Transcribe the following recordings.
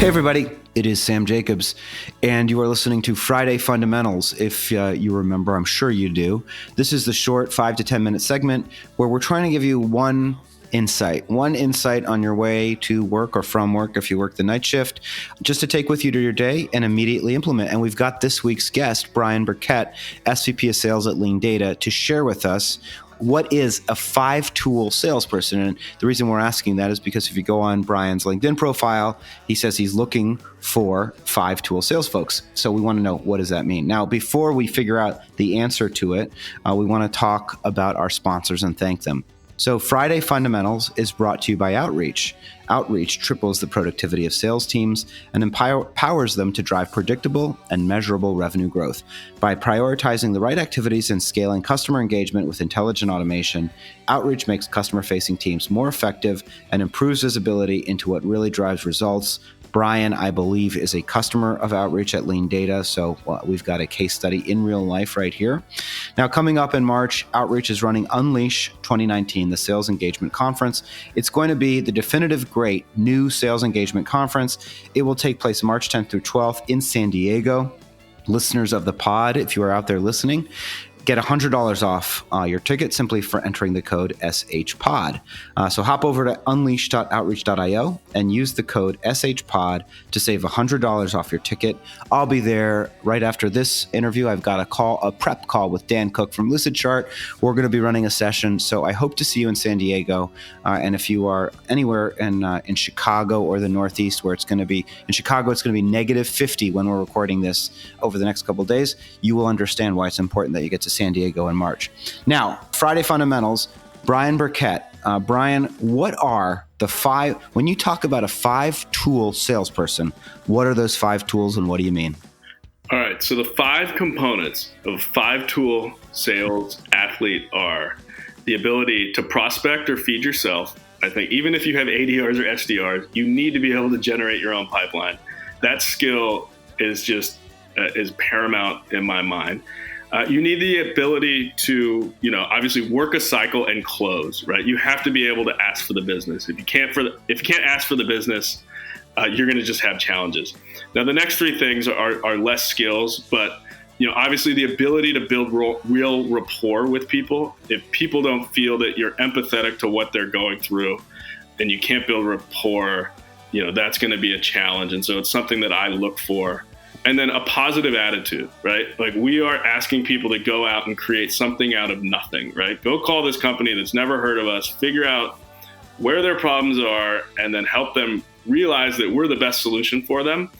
Hey everybody, it is Sam Jacobs, and you are listening to Friday Fundamentals. If you remember, I'm sure you do. This is the short 5 to 10 minute segment where we're trying to give you one insight on your way to work or from work if you work the night shift, just to take with you to your day and immediately implement. And we've got this week's guest, Brian Burkett, SVP of Sales at Lean Data, to share with us what is a 5-tool salesperson. And the reason we're asking that is because if you go on Brian's LinkedIn profile, he says he's looking for 5-tool sales folks. So we want to know, what does that mean? Now, before we figure out the answer to it, we want to talk about our sponsors and thank them. So Friday Fundamentals is brought to you by Outreach. Outreach triples the productivity of sales teams and empowers them to drive predictable and measurable revenue growth. By prioritizing the right activities and scaling customer engagement with intelligent automation, Outreach makes customer-facing teams more effective and improves visibility into what really drives results. Brian, I believe, is a customer of Outreach at Lean Data, so we've got a case study in real life right here. Now, coming up in March, Outreach is running Unleash 2019, the Sales Engagement Conference. It's going to be the definitive great new sales engagement conference. It will take place March 10th through 12th in San Diego. Listeners of the pod, if you are out there listening, get $100 off your ticket simply for entering the code SHPOD. So hop over to unleash.outreach.io and use the code SHPOD to save $100 off your ticket. I'll be there right after this interview. I've got a prep call with Dan Cook from Lucidchart. We're going to be running a session, so I hope to see you in San Diego. And if you are anywhere in Chicago or the Northeast, where it's going to be, in Chicago, it's going to be negative 50 when we're recording this over the next couple of days, you will understand why it's important that you get to San Diego in March. Now, Friday Fundamentals, Brian Burkett. Brian, what are the 5, when you talk about a 5-tool salesperson, what are those 5 tools and what do you mean? All right, so the 5 components of a 5-tool sales athlete are the ability to prospect or feed yourself. I think even if you have ADRs or SDRs, you need to be able to generate your own pipeline. That skill is just is paramount in my mind. You need the ability to, obviously work a cycle and close, right? You have to be able to ask for the business. If you can't ask for the business, you're going to just have challenges. Now, the next 3 things are less skills, but obviously the ability to build real rapport with people. If people don't feel that you're empathetic to what they're going through, and you can't build rapport, that's going to be a challenge. And so it's something that I look for. And then a positive attitude, right? Like, we are asking people to go out and create something out of nothing, right? Go call this company that's never heard of us, figure out where their problems are, and then help them realize that we're the best solution for them.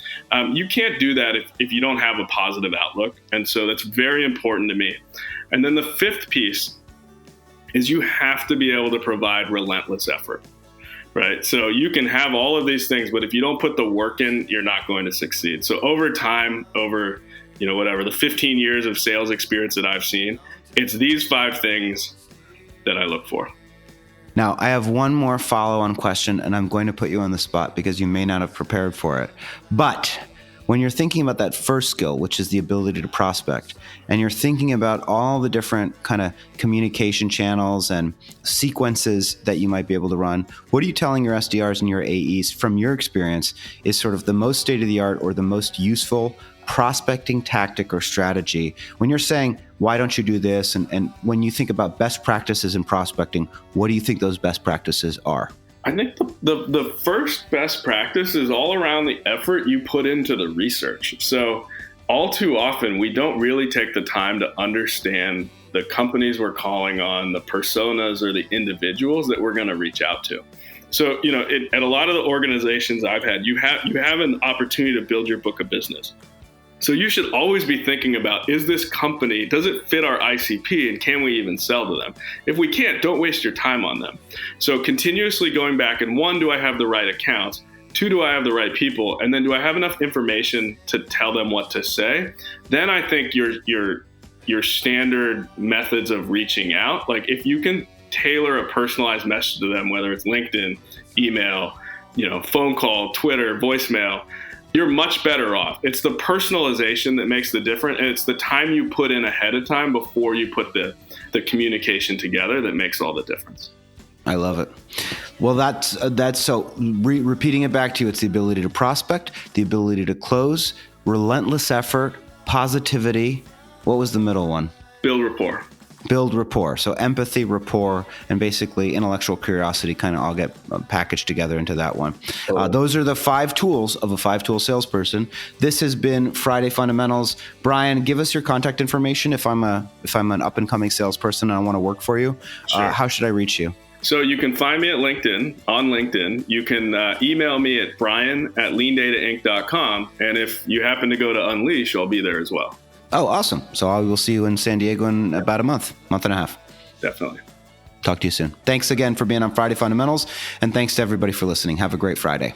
You can't do that if you don't have a positive outlook. And so that's very important to me. And then the 5th piece is you have to be able to provide relentless effort. Right. So you can have all of these things, but if you don't put the work in, you're not going to succeed. So over time, the 15 years of sales experience that I've seen, it's these 5 things that I look for. Now, I have one more follow-on question, and I'm going to put you on the spot because you may not have prepared for it. But when you're thinking about that first skill, which is the ability to prospect, and you're thinking about all the different kind of communication channels and sequences that you might be able to run, what are you telling your SDRs and your AEs from your experience is sort of the most state-of-the-art or the most useful prospecting tactic or strategy when you're saying, why don't you do this? And when you think about best practices in prospecting, what do you think those best practices are? I think the first best practice is all around the effort you put into the research. So all too often, we don't really take the time to understand the companies we're calling on, the personas or the individuals that we're going to reach out to. So, at a lot of the organizations I've had, you have an opportunity to build your book of business. So you should always be thinking about, is this company, does it fit our ICP, and can we even sell to them? If we can't, don't waste your time on them. So continuously going back, and 1, do I have the right accounts? 2, do I have the right people? And then do I have enough information to tell them what to say? Then I think your standard methods of reaching out, like if you can tailor a personalized message to them, whether it's LinkedIn, email, phone call, Twitter, voicemail, you're much better off. It's the personalization that makes the difference, and it's the time you put in ahead of time before you put the communication together that makes all the difference. I love it. Well, that's so repeating it back to you. It's the ability to prospect, the ability to close, relentless effort, positivity. What was the middle one? Build rapport. Build rapport. So empathy, rapport, and basically intellectual curiosity kind of all get packaged together into that one. Those are the 5 tools of a 5-tool salesperson. This has been Friday Fundamentals. Brian, give us your contact information if I'm an up and coming salesperson and I want to work for you. Sure. How should I reach you? So you can find me at on LinkedIn. You can email me at brian@leandatainc.com. And if you happen to go to Unleash, I'll be there as well. Oh, awesome. So I will see you in San Diego in about a month and a half. Definitely. Talk to you soon. Thanks again for being on Friday Fundamentals, and thanks to everybody for listening. Have a great Friday.